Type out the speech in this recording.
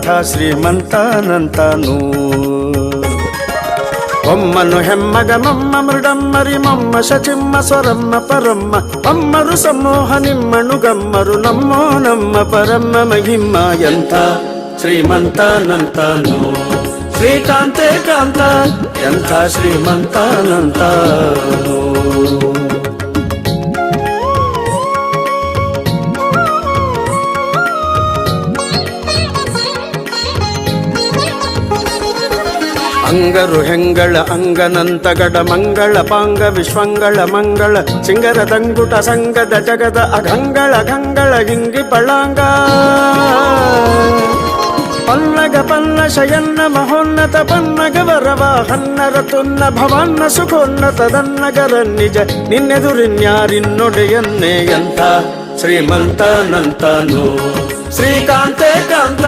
ಎಂಥ ಶ್ರೀಮಂತನಂತನು. ಒಮ್ಮನು ಹೆಮ್ಮಗ ಮಮ್ಮ ಮೃಡಮ್ಮರಿ ಮಮ್ಮ ಶಚಿಮ್ಮ ಸ್ವರಮ್ಮ ಪರಮ್ಮ ಅಮ್ಮರು ಸಮೂಹ ನಿಮ್ಮನು ಗಮ್ಮರು ನಮ್ಮೋ ನಮ್ಮ ಪರಮ್ಮ ಮಹಿಮ್ಮ ಎಂಥ ಶ್ರೀಮಂತನಂತನು. ಶ್ರೀಕಾಂತೆ ಕಾಂತ ಎಂಥ ಶ್ರೀಮಂತನಂತನು. ಅಂಗರು ಹೆಂಗಳ ಅಂಗನಂತಗಡ ಮಂಗಳ ಪಾಂಗ ವಿಶ್ವಂಗಳ ಮಂಗಳ ಸಿಂಗರ ದಂಗುಟ ಸಂಗದ ಜಗದ ಅಗಂಗಳ ಗಂಗಳ ಹಿಂಗಿ ಪಳಾಂಗ ಪಲ್ಲಗ ಪಲ್ಲ ಶಯನ್ನ ಮಹೋನ್ನತ ಪನ್ನಗ ವರವ ಹನ್ನರ ತುನ್ನ ಭವನ್ನ ಸುಖೋನ್ನತದನ್ನಗರ ನಿಜ ನಿನ್ನೆದುರಿನ್ಯಾರಿನ್ನೊಡೆಯನ್ನೇ ಎಂಥ ಶ್ರೀಮಂತನಂತನು. ಶ್ರೀಕಾಂತೆ ಕಾಂತ